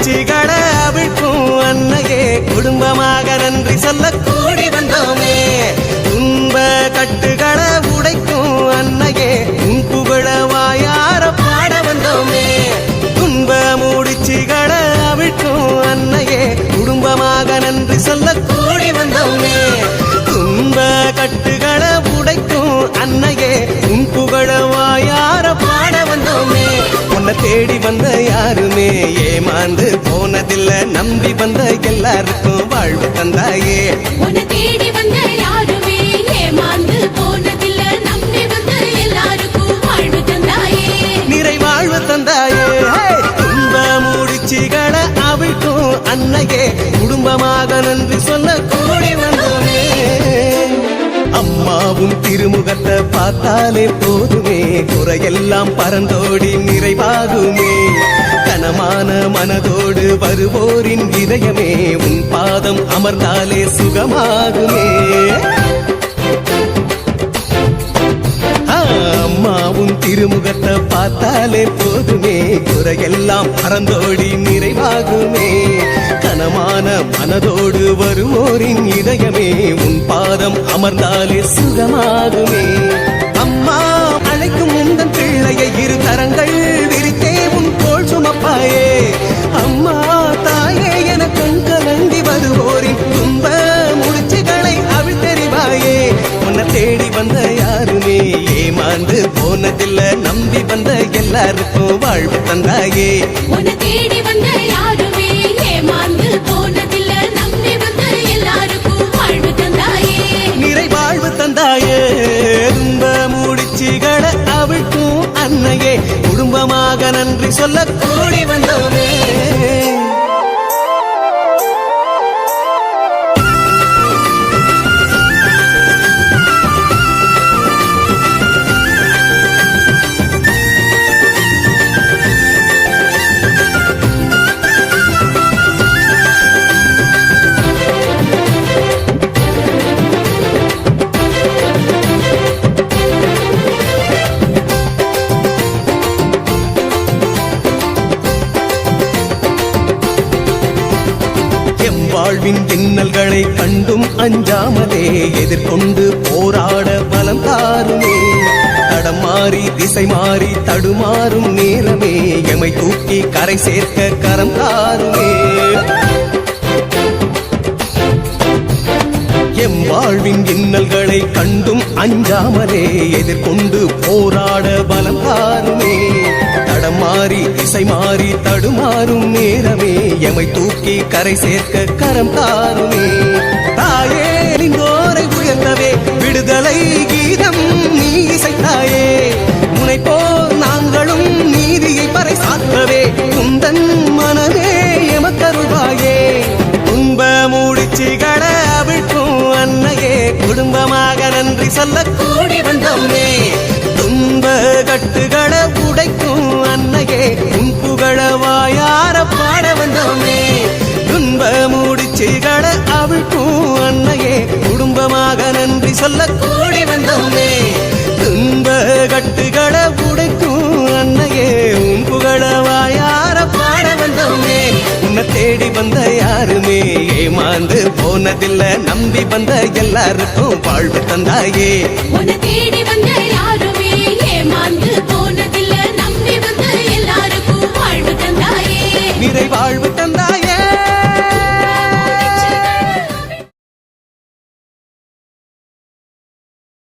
முடிச்சுகளை அவிழ்க்கும் அன்னையே குடும்பமாக நன்றி சொல்ல கூடி வந்தோமே. துன்ப கட்டுகளை உடைக்கும் அன்னையே உன் புகழ வாயார பாட வந்தோமே. துன்ப முடிச்சுகளை அவிழ்க்கும் அன்னையே குடும்பமாக நன்றி சொல்ல கூடி வந்தோமே. துன்ப கட்டுகளை உடைக்கும் அன்னையே உன் புகழ வாயார பாட வந்தோமே. உன்னை தேடி வந்த யாருமே ஏமாந்து போனதில்ல, நம்பி வந்த எல்லாருக்கும் வாழ்வு தந்தாயே. உன்னை தேடி வந்த யாருமே ஏமாந்து போனதில்ல, நம்பி வந்த எல்லாருக்கும் வாழ்வு தந்தாயே. நிறைவாழ்வு தந்தாயே. துன்ப முடிச்சுகளை அவிழ்க்கும் அன்னையே குடும்பமாக நன்றி சொல்ல கூடி வந்தோமே. அம்மாவும் திருமுகத்தை பார்த்தாலே போதுமே, குறையெல்லாம் பறந்தோடி நிறைவாகுமே. கனமான மனதோடு வருவோரின் இதயமே உன் பாதம் அமர்ந்தாலே சுகமாகுமே. அம்மாவும் திருமுகத்தை பார்த்தாலே போதுமே, குறையெல்லாம் பறந்தோடி நிறைவாகுமே. கனமான மனதோடு வருவோரின் இதயமே உன் பாதம் அமர்ந்தாலே சுகமாகுமே. அம்மா அழைக்கும் உந்தன் பிள்ளையை இரு கரங்கள் விரித்தே உன் தோள் சுமப்பாயே. அம்மா தாயே என கண் கலங்கி வருவோரின் துன்ப முடிச்சுகளை அவிழ்த்தெறிவாயே. உன்னை தேடி வந்த யாருமே ஏமாந்து போனதில்ல, நம்பி வந்த எல்லாருக்கும் வாழ்வு தந்தாயே. உன்னை தேடி வந்த யாருமே ஏமாந்து போனதில்ல, நம்பி வந்த எல்லாருக்கும் வாழ்வு தந்தாயே. நிறைவாழ்வு தந்தாயே. துன்ப முடிச்சுகளை அவிழ்க்கும் அன்னையே குடும்பமாக நன்றி சொல்ல கூடி வந்தோமே. வாழ்வின் இன்னல்களை கண்டும் அஞ்சாமலே எதிர்கொண்டு போராட பலம் தாருமே. தடம் மாறி திசை மாறி தடுமாறும் நேரமே எமை தூக்கி கரை சேர்க்க கரம் தாருமே. எம் வாழ்வின் இன்னல்களை கண்டும் அஞ்சாமலே எதிர்கொண்டு போராட பலம் தாருமே. தடம் மாறி திசை மாறி தடுமாறும் நேரமே எமை தூக்கி கரை சேர்க்க கரம் தாருமே. தாயே நின்றோரை உயர்த்தவே விடுதலை கீதம் நீ இசைத்தாயே. முனைப்போர் நாங்களும் நீதியை பறைசாற்றவே குந்தன் மனமே எமக்கருள்வாயே. துன்ப முடிச்சுகளை அவிழ்க்கும் அன்னையே குடும்பமாக நன்றி சொல்ல கூடி வந்தோமே. துன்ப கட்டுகளை உடைக்கும் அன்னையே உன் புகழ வாயார பாட வந்தோமே. துன்ப முடிச்சுகளை அவிழ்க்கும் அன்னையே குடும்பமாக நன்றி சொல்ல கூடி வந்தோமே. துன்ப கட்டுகளை உடைக்கும் அன்னையே உன் புகழ வாயார பாட வந்தோமே. உன்னை தேடி வந்த யாருமே ஏமாந்து போனதில்ல, நம்பி வந்த எல்லாருக்கும் வாழ்வு தந்தாயே. உன்னை தேடி வந்த யாருமே ஏமாந்து போனதில்ல, நம்பி வந்த எல்லாருக்கும் வாழ்வு தந்தாயே. நிறைவாழ்வு